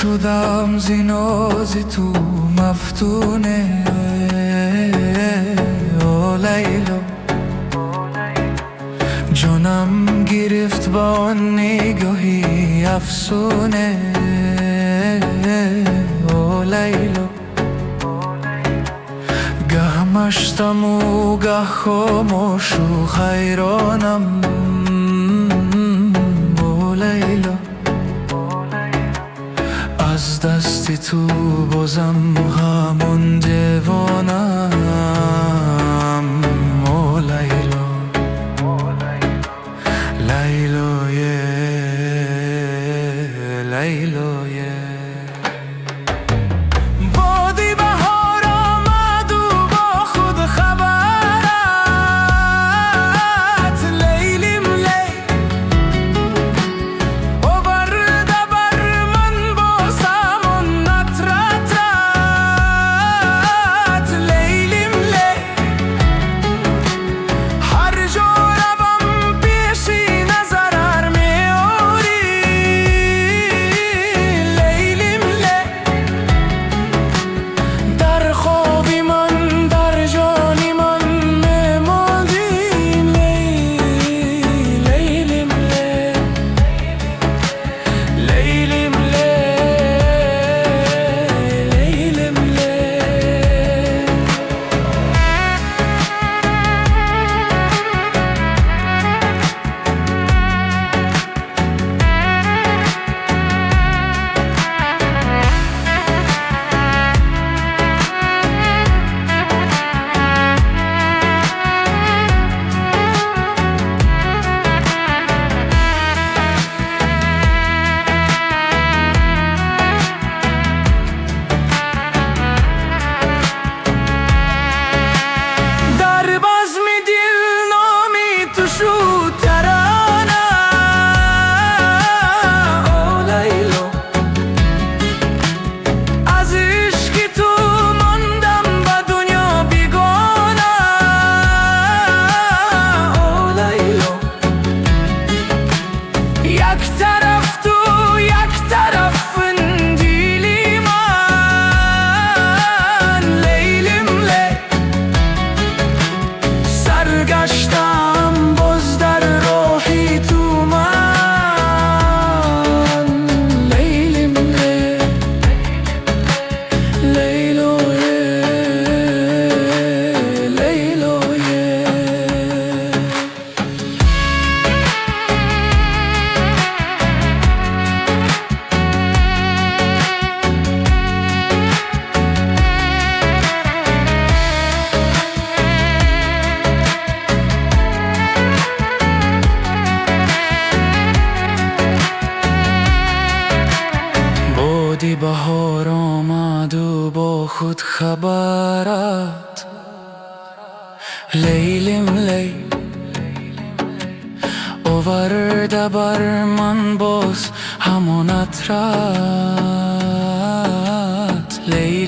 شدم زینازی تو مفتونه او لیلا، جانم گرفت با آن نگاهی افسونه او لیلا. گه مشتم و گه خاموش و حیرانم او لیلا، از دستی تو بازم همون دیوانم او لیلا. لیلای لیلای بادی بهار آمد و با خود خبرت لیلیم لی، آورده بر من باز همون نطرتت لیلیم لی. هر جا روم پیشی نظرر میاری لیلیم لی، در خوابی من در جانی من میماندی لیلیم لی. لیلیم لی لیلیم لی. در بزم دل نامی تو شد ترانه او لیلا، از عشق تو ماندم به دنیا بیگانه او لیلا. یک طرف تو یک طرف دیلی من لیلیم لی، سرگشتم باز در راهی تو من لیلیم لی. لیلای لیلای بادی بهار آمد و با خود خبرت لیلیم لی، آورده بر من باز همون عطرت لیلیم